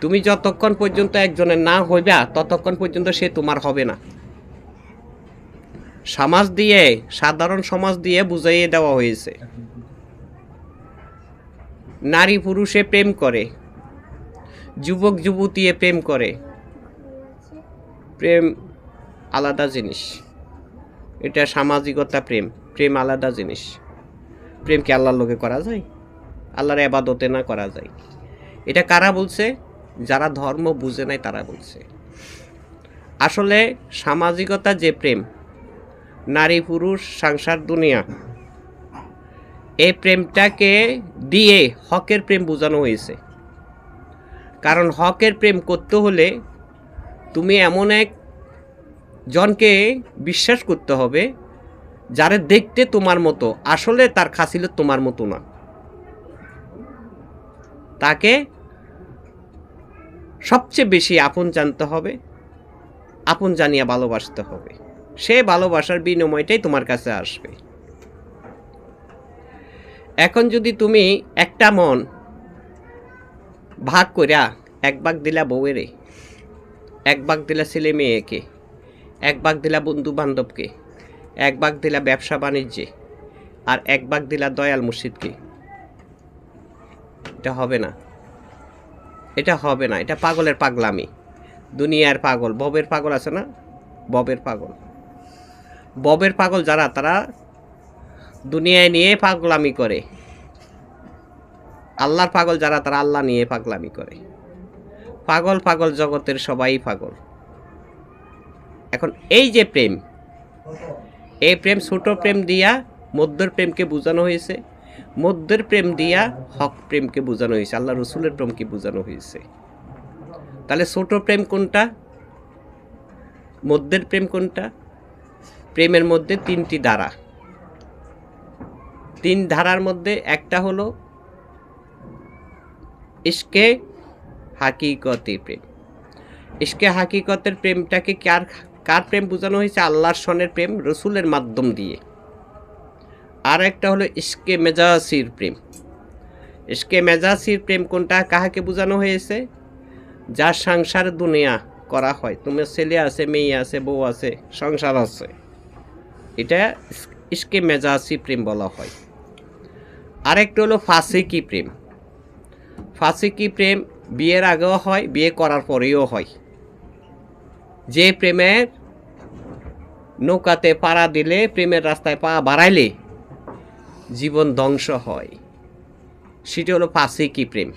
তুমি যতক্ষণ পর্যন্ত একজনের না হইবা ততক্ষণ পর্যন্ত সে তোমার হবে না। সমাজ দিয়ে, সাধারণ সমাজ দিয়ে বুঝাইয়ে দেওয়া হয়েছে নারী পুরুষে প্রেম করে, যুবক যুবতীয়ে প্রেম করে। প্রেম আলাদা জিনিস, এটা সামাজিকতা। প্রেম প্রেম আলাদা জিনিস। প্রেম কি আল্লাহর লোকে করা যায়? আল্লাহর ইবাদতে না করা যায়? এটা কারা বলছে? যারা ধর্ম বুঝে নাই তারা বলছে। আসলে সামাজিকতা যে প্রেম, নারী পুরুষ সংসার দুনিয়া, এই প্রেমটাকে দিয়ে হকের প্রেম বোঝানো হয়েছে। কারণ হকের প্রেম করতে হলে তুমি এমন এক জনকে বিশ্বাস করতে হবে যারে দেখতে তোমার মতো, আসলে তার খাছিল তোমার মতো না। তাকে সবচেয়ে বেশি আপন জানতে হবে, আপন জানিয়া ভালোবাসতে হবে। সে ভালোবাসার বিনিময়টাই তোমার কাছে আসবে। এখন যদি তুমি একটা মন ভাগ করিয়া এক ভাগ দিলা বউয়েরে, এক ভাগ দিলা ছেলে মেয়েকে, এক ভাগ দিলা বন্ধু বান্ধবকে, এক ভাগ দিলা ব্যবসা বাণিজ্যে, আর এক ভাগ দিলা দয়াল মুর্শিদকে, এটা হবে না। এটা হবে না। এটা পাগলের পাগলামি। দুনিয়ার পাগল, ববের পাগল আছে না? ববের পাগল, ববের পাগল যারা, তারা দুনিয়ায় নিয়ে পাগলামি করে। আল্লাহর পাগল যারা, তারা আল্লাহ নিয়ে পাগলামি করে। পাগল পাগল জগতের সবাই পাগল। এখন এই যে প্রেম, এই প্রেম ছোট প্রেম দিয়া মধ্যের প্রেমকে বোঝানো হয়েছে, মধ্যের প্রেম দিয়া হক প্রেমকে বোঝানো হয়েছে, আল্লাহ রসুলের প্রেমকে বোঝানো হয়েছে। তাহলে ছোট প্রেম কোনটা, মধ্যের প্রেম কোনটা? প্রেমের মধ্যে তিনটি ধারা। তিন ধারার মধ্যে একটা হলো ইশকে হাকিকতি প্রেম। ইশকে হাকিকতের প্রেমটাকে কার প্রেম বোঝানো হয়েছে? আল্লাহর সনের প্রেম, রসুলের মাধ্যম দিয়ে। আর একটা হলো ইশকে মেজাসির প্রেম। ইশকে মেজাসির প্রেম কোনটা, কাহাকে বোঝানো হয়েছে? যার সংসার দুনিয়া করা হয়, তোমার ছেলে আছে, মেয়ে আছে, বউ আছে, সংসার আছে, এটা ইশকে মেজাসি প্রেম বলা হয়। আরেকটা হলো ফাসিকি প্রেম। ফাসিকি প্রেম বিয়ের আগেও হয়, বিয়ে করার পরেও হয়। যে প্রেমের নৌকাতে পাড়া দিলে, প্রেমের রাস্তায় পা বাড়াইলে জীবন ধ্বংস হয়, সেটা হলো ফাসিকি প্রেম।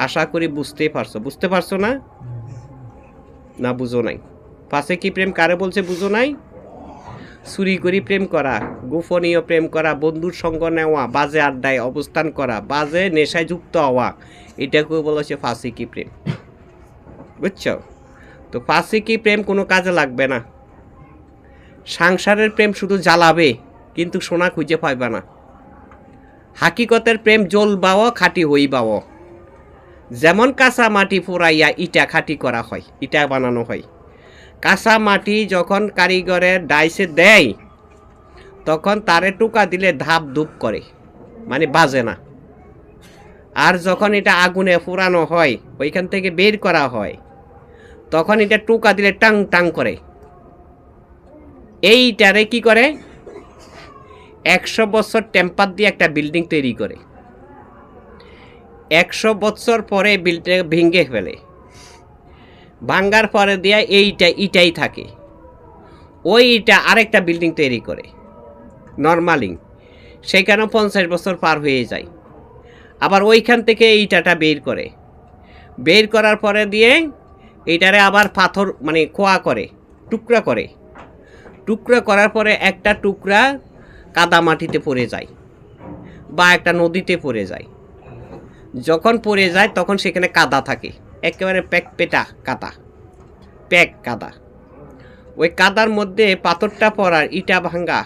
আশা করি বুঝতেই পারছো। বুঝতে পারছো না? না বুঝো নাই। ফাসিকি প্রেম কারে বলছে বুঝো নাই? চুরি করি প্রেম করা, গোপনীয় প্রেম করা, বন্ধুর সঙ্গ নেওয়া, বাজে আড্ডায় অবস্থান করা, বাজে নেশায় যুক্ত হওয়া, এটাকে বলেছে ফাসিকি প্রেম। বুঝছো? তো ফাসিকি প্রেম কোনো কাজে লাগবে না। সংসারের প্রেম শুধু জ্বালাবে, কিন্তু সোনা খুঁজে পাইবা না। হাকিকতের প্রেম জ্বলবাও, খাঁটি হইবাও। যেমন কাঁচা মাটি পোড়াইয়া ইটা খাঁটি করা হয়, ইটা বানানো হয়। কাঁচা মাটি যখন কারিগরের ডাইসে দেয়, তখন তারে টুকা দিলে ধাপ ধুপ করে, মানে বাজে না। আর যখন এটা আগুনে পোড়ানো হয়, ওইখান থেকে বের করা হয়, তখন এটা টুকা দিলে টাং টাং করে। এইটারে কি করে? 100 বছর টেম্পার দিয়ে একটা বিল্ডিং তৈরি করে। 100 বছর পরে বিল্ডিং ভেঙে ফেলে। ভাঙ্গার পরে দিয়া ইটাই থাকে। ওই ইটা আরেকটা বিল্ডিং তৈরি করে, নর্মালিং। সেখানেও 50 বছর পার হয়ে যায়। আবার ওইখান থেকে ইটাটা বের করে, বের করার পরে দিয়ে এইটারে আবার পাথর মানে খোয়া করে, টুকরা করে। টুকরা করার পরে একটা টুকরা কাদা মাটিতে পড়ে যায় বা একটা নদীতে পড়ে যায়। যখন পড়ে যায় তখন সেখানে কাদা থাকে, একেবারে পেটা কাদা, প্যাক কাদা। ওই কাদার মধ্যে পাথরটা পড়ার, ইটা ভাঙ্গা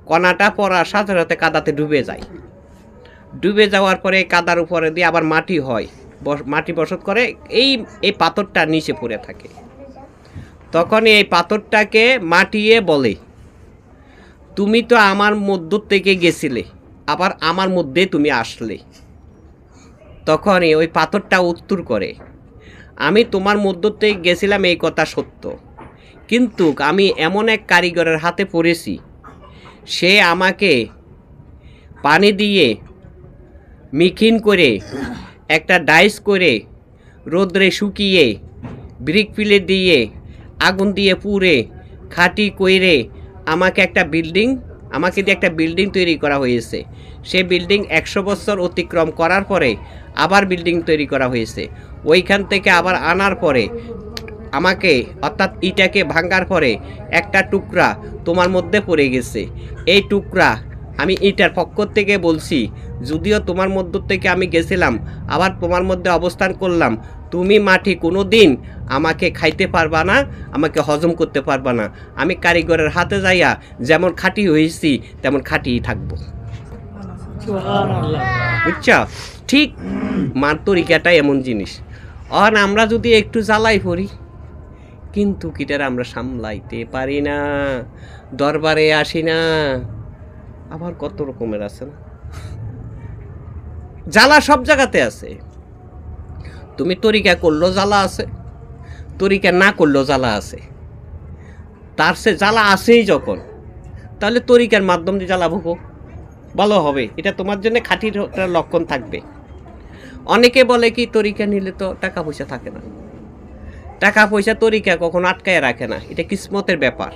কণাটা পড়ার সাথে সাথে কাদাতে ডুবে যায়। ডুবে যাওয়ার পরে কাদার উপরে দিয়ে আবার মাটি হয়, মাটি বসত করে, এই পাথরটা নিচে পড়ে থাকে। তখন এই পাথরটাকে মাটিয়ে বলে, তুমি তো আমার মধ্য থেকে গেছিলে, আবার আমার মধ্যে তুমি আসলে। তখনই ওই পাথরটা উত্তর করে, আমি তোমার মধ্যতে গেছিলাম এই কথা সত্য, কিন্তু আমি এমন এক কারিগরের হাতে পড়েছি, সে আমাকে পানি দিয়ে মিখিন করে একটা ডাইস করে রোদ্রে শুকিয়ে ব্রিক ফিলে দিয়ে আগুন দিয়ে পুড়ে খাঁটি কইরে আমাকে দিয়ে একটা বিল্ডিং তৈরি করা হয়েছে। সেই বিল্ডিং 100 বছর অতিক্রম করার পরে আবার বিল্ডিং তৈরি করা হয়েছে। ওইখান থেকে আবার আনার পরে আমাকে, অর্থাৎ ইটাকে ভাঙার পরে একটা টুকরা তোমার মধ্যে পড়ে গেছে। এই টুকরা আমি ইটার পক্ষ থেকে বলছি, যদিও তোমার মধ্য থেকে আমি গেছিলাম, আবার তোমার মধ্যে অবস্থান করলাম, তুমি মাটি কোনো দিন আমাকে খাইতে পারবা না, আমাকে হজম করতে পারবা না। আমি কারিগরের হাতে যাইয়া যেমন খাঁটি হয়েছি তেমন খাঁটিই থাকবো। বুঝছ? ঠিক তরিকাটা এমন জিনিস। আর আমরা যদি একটু জ্বালাই পড়ি, কিন্তু কিটার আমরা সামলাইতে পারি না, দরবারে আসি না, আবার কত রকমের আছে না, জ্বালা সব জায়গাতে আছে। তুমি তরিকা করলেও জ্বালা আছে, তরিকা না করলেও জ্বালা আছে। তার সে জ্বালা আছেই যখন, তাহলে তরিকার মাধ্যম দিয়ে জ্বালা ভুগো, ভালো হবে। এটা তোমার জন্য খাঁটির লক্ষণ থাকবে। অনেকে বলে কি তরিকা নিলে তো টাকা পয়সা থাকে না। টাকা পয়সা তরিকা কখনো আটকায় রাখে না, এটা কিসমতের ব্যাপার।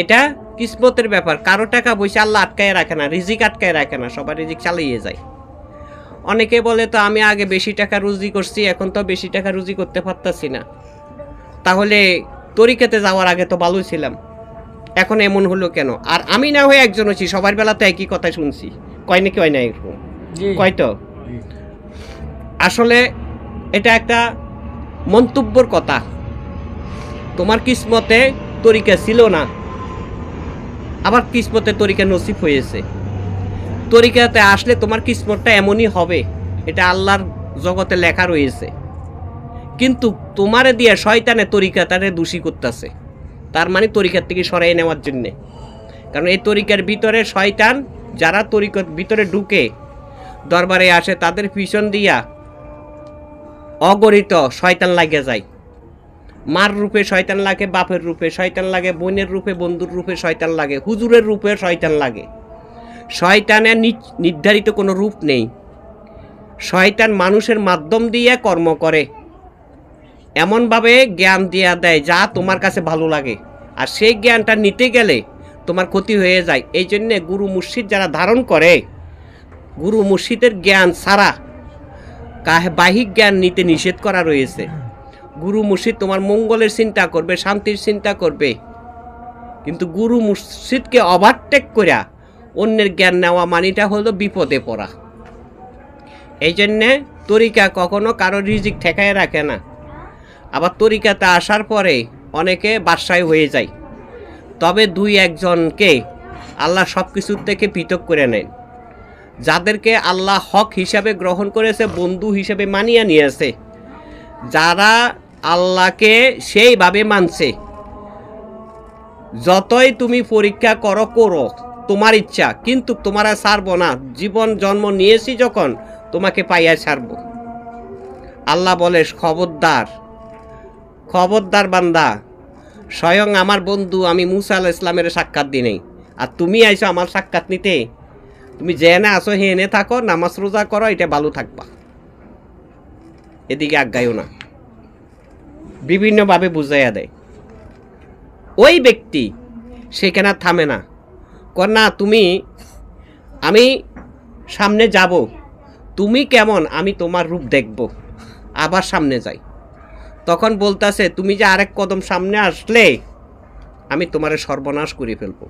এটা কিসমতের ব্যাপার। কারো টাকা পয়সা আল্লাহ আটকায় রাখে না, রিজিক আটকায় রাখে না, সবার রিজিক চালিয়ে যায়। অনেকে বলে তো আমি আগে বেশি টাকা রুজি করছি, এখন তো বেশি টাকা রুজি করতে পারতাছি না, তাহলে তরিকাতে যাওয়ার আগে তো ভালোই ছিলাম, এখন এমন হলো কেন? আর আমি না হয়ে একজন আছি, সবার বেলাতে একই কথা শুনছি, কয় নাকি হয় না এরকম কয় তো। আসলে এটা একটা মন্তব্যর কথা। তোমার কিসমতে তরিকা ছিল না, আবার কিসমতে তরিকা নসিব হয়েছে। তরিকাতে আসলে তোমার কিসমতটা এমনই হবে, এটা আল্লাহর জগতে লেখা রয়েছে। কিন্তু তোমারে দিয়ে শয়তানে তরিকাটারে দোষী করতেছে, তার মানে তরিকার থেকে সরাই নেওয়ার জন্যে। কারণ এই তরিকার ভিতরে শয়তান, যারা তরিকার ভিতরে ঢুকে দরবারে আসে, তাদের পিছন দিয়া অগণিত শয়তান লাগে যায়। মার রূপে শয়তান লাগে, বাপের রূপে শয়তান লাগে, বোনের রূপে, বন্ধুর রূপে শয়তান লাগে, হুজুরের রূপে শয়তান লাগে। শয়তানের নির্ধারিত কোনো রূপ নেই। শয়তান মানুষের মাধ্যম দিয়ে কর্ম করে, এমনভাবে জ্ঞান দিয়া দেয় যা তোমার কাছে ভালো লাগে, আর সেই জ্ঞানটা নিতে গেলে তোমার ক্ষতি হয়ে যায়। এই জন্যে গুরু মুর্শিদ যারা ধারণ করে, গুরু মুর্শিদের জ্ঞান ছাড়া বাহিক জ্ঞান নিতে নিষেধ করা রয়েছে। গুরু মুর্শিদ তোমার মঙ্গলের চিন্তা করবে, শান্তির চিন্তা করবে, কিন্তু গুরু মুর্শিদকে ওভারটেক করে অন্যের জ্ঞান নেওয়া মানিটা হলো বিপদে পড়া। এই জন্যে তরিকা কখনো কারো রিজিক ঠেকায় রাখে না। আবার তরিকাতে আসার পরে অনেকে বাদশাহ হয়ে যায়, তবে 2-1জনকে আল্লাহ সব কিছুর থেকে পৃথক করে নেন। যাদেরকে আল্লাহ হক হিসাবে গ্রহণ করেছে, বন্ধু হিসাবে মানিয়ে নিয়েছে, যারা আল্লাহকে সেইভাবে মানছে, যতই তুমি পরীক্ষা করো তোমার ইচ্ছা, কিন্তু তোমার আর ছাড়বো না। জীবন জন্ম নিয়েছি যখন, তোমাকে পাইয়া ছাড়ব। আল্লাহ বলে, খবরদার বান্দা, স্বয়ং আমার বন্ধু আমি মুসা আলাইহিস সালামের সাক্ষাৎ দিই নাই, আর তুমি আইছো আমার সাক্ষাৎ নিতে। তুমি যেনে আসো হেনে থাকো, নামাজ রোজা করো, এটা ভালো থাকবা, এদিকে আজ্ঞায়ও না। বিভিন্নভাবে বুঝাইয়া দেয়। ওই ব্যক্তি সেখানে থামে না, না আমি সামনে যাব, তুমি কেমন আমি তোমার রূপ দেখব, আবার সামনে যাই। তখন বলতাছে, তুমি যে আরেক কদম সামনে আসলে আমি তোমারে সর্বনাশ করে ফেলবো।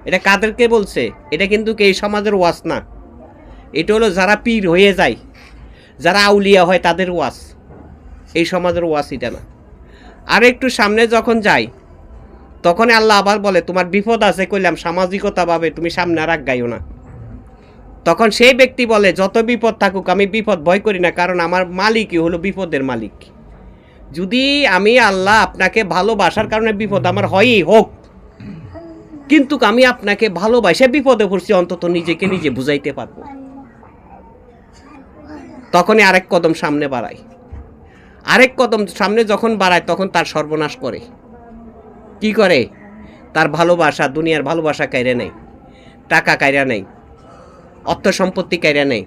এটা কাদেরকে বলছে? এটা কিন্তু এই সমাজের ওয়াজ না, এটা হলো যারা পীর হয়ে যায়, যারা আউলিয়া হয় তাদের ওয়াজ, এই সমাজের ওয়াজ এটা না। আর একটু সামনে যখন যাই, তখন আল্লাহ আবার বলে, তোমার বিপদ আছে, কইলাম সামাজিকতাভাবে তুমি সামনে আর আগাইও না। তখন সেই ব্যক্তি বলে, যত বিপদ থাকুক আমি বিপদ ভয় করি না, কারণ আমার মালিকই হলো বিপদের মালিক। যদি আমি আল্লাহ আপনাকে ভালোবাসার কারণে বিপদ আমার হয়ই হোক, কিন্তু আমি আপনাকে ভালোবাসে বিপদে পড়ছি, অন্তত নিজেকে নিজে বুঝাইতে পারবো। তখনই আরেক কদম সামনে বাড়ায়। আরেক কদম সামনে যখন বাড়ায় তখন তার সর্বনাশ করে। কি করে? তার ভালোবাসা, দুনিয়ার ভালোবাসা কাইরা নেই, টাকা কাইরা নেই, অর্থ সম্পত্তি কাইরা নেই,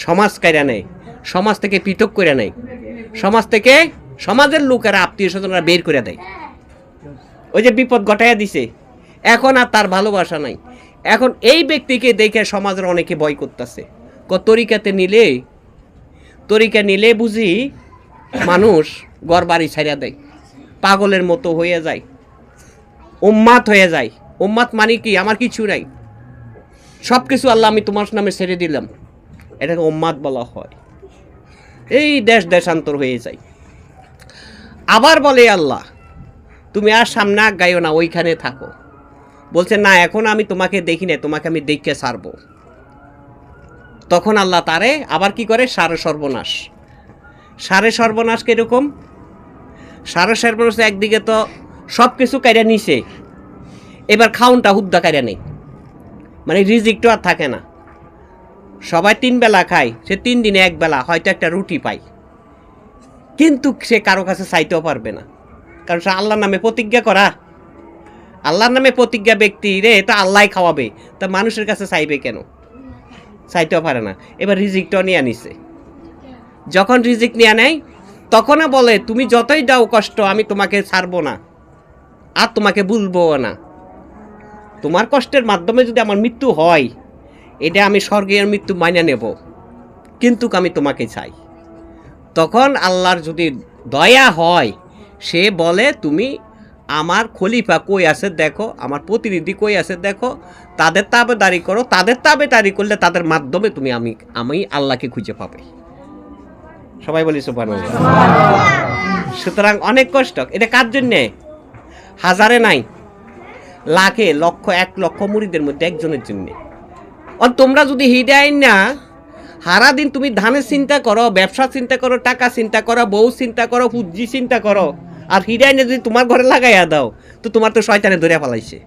সমাজ কাইরা নেই, সমাজ থেকে পৃথক করে নেই, সমাজ থেকে সমাজের লোকেরা আত্মীয় স্বজনরা বের করে দেয়। ওই যে বিপদ ঘটাইয়া দিছে, এখন আর তার ভালোবাসা নাই। এখন এই ব্যক্তিকে দেখে সমাজের অনেকে ভয় করতেছে। তরিকা নিলে বুঝি মানুষ ঘর বাড়ি ছাড়িয়া দেয়, পাগলের মতো হয়ে যায়, উম্মাত হয়ে যায়। উম্মাত মানে কি? আমার কিছু নাই, সব কিছু আল্লাহ আমি তোমার নামে ছেড়ে দিলাম, এটাকে উম্মাত বলা হয়। এই দেশান্তর হয়ে যায়। আবার বলে আল্লাহ, তুমি আর সামনে গাইও না, ওইখানে থাকো। বলছে না, এখন আমি তোমাকে দেখি না, তোমাকে আমি দেখে ছাড়বো। তখন আল্লাহ তারে আবার কি করে? সারে সর্বনাশ কিরকম? সারে সর্বনাশ একদিকে তো সব কিছু কাইরা নিছে, এবার খাউনটা হুদ্দা কাইরা নেই, মানে রিজিকটা আর থাকে না। সবাই 3 বেলা খায়, সে 3 দিনে 1 বেলা হয়তো একটা রুটি পায়, কিন্তু সে কারো কাছে চাইতেও পারবে না, কারণ সে আল্লাহর নামে প্রতিজ্ঞা করা। আল্লাহর নামে প্রতিজ্ঞা ব্যক্তি রে, এটা আল্লাহ খাওয়াবে, তা মানুষের কাছে চাইবে কেন? চাইতেও পারে না। এবার রিজিকটাও নিয়ে নিছে। যখন রিজিক নিয়ে নেয় তখনও বলে, তুমি যতই দাও কষ্ট, আমি তোমাকে ছাড়বো না, আর তোমাকে ভুলবো না। তোমার কষ্টের মাধ্যমে যদি আমার মৃত্যু হয়, এটা আমি স্বর্গের মৃত্যু মাইনে নেব, কিন্তু আমি তোমাকে চাই। তখন আল্লাহর যদি দয়া হয়, সে বলে, তুমি আমার খলিফা কই আছে দেখো, আমার প্রতিনিধি কই আছে দেখো, তাদের তাবেদারি করো। তাদের তাবেদারি করলে তাদের মাধ্যমে তুমি আমি আল্লাহকে খুঁজে পাবে। সবাই বলি সুবহানাল্লাহ। সুতরাং অনেক কষ্ট। এটা কার জন্যে? হাজারে নাই, লাখে, লক্ষ, 1 লক্ষ মুরিদের মধ্যে একজনের জন্যে। আর তোমরা যদি হিদায় না সারাদিন তুমি ধানের চিন্তা করো, ব্যবসা চিন্তা করো, টাকা চিন্তা করো, বউ চিন্তা করো, পুঁজি চিন্তা করো, আর হিদায় যদি তোমার ঘরে লাগাইয়া দাও, তো তোমার তো শয়তানে ধরে ফেলাইছে।